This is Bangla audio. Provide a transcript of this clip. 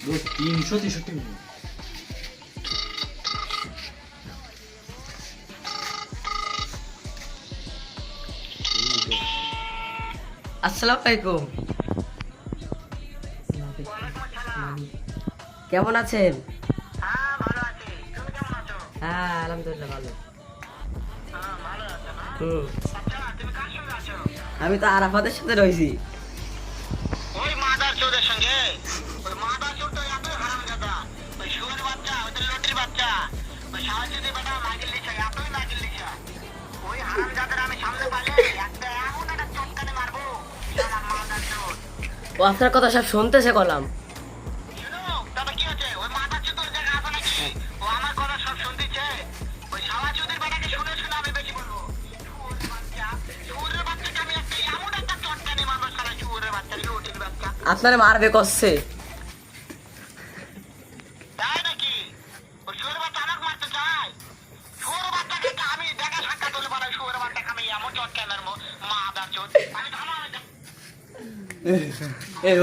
363 মিনিট। আসসালামু আলাইকুম। কেমন আছেন? হ্যাঁ আলহামদুলিল্লাহ ভালো। হুম, আমি তো আরাফাতের সাথে রয়েছি। ওই মাদার চোদের সঙ্গে ওই মাদার চোদ তো এতই হারামজাদা ওই শুয়োর বাচ্চা ওদের লটির বাচ্চা ওই সাহায্যদি বেটা মাগিল লিখা এতই মাগিল লিখা ওই হারামজাদার আমি সামনে পালে একটা এমন একটা চটকানে মারবো আমার মাদার চোদ। ও আপনার কথা সব শুনতেছে কলাম। শুনো তবে কি হচ্ছে ওই মাদার চোদের জায়গা আছে নাকি ও আমার কথা সব শুনতেছে ওই সাহায্যদের বেটাকে শুনে শুনে আমি বেশি বলবো শুয়োরের বাচ্চাকে আমি একটা এমন একটা চটকানে মারবো সারা শুয়োরের বাচ্চা লটির বাচ্চা। আপনার মারবে করছে। তাই নাকি ওই শুয়োর বাচ্চা আমাকে মারতে চায় শুয়োর বাচ্চাকে আমি দেখা সাক্ষাৎ হলে বলে শুয়োর বাচ্চাকে আমি এমন চটকায় মারবো মাদার চোদ আমি থামা এই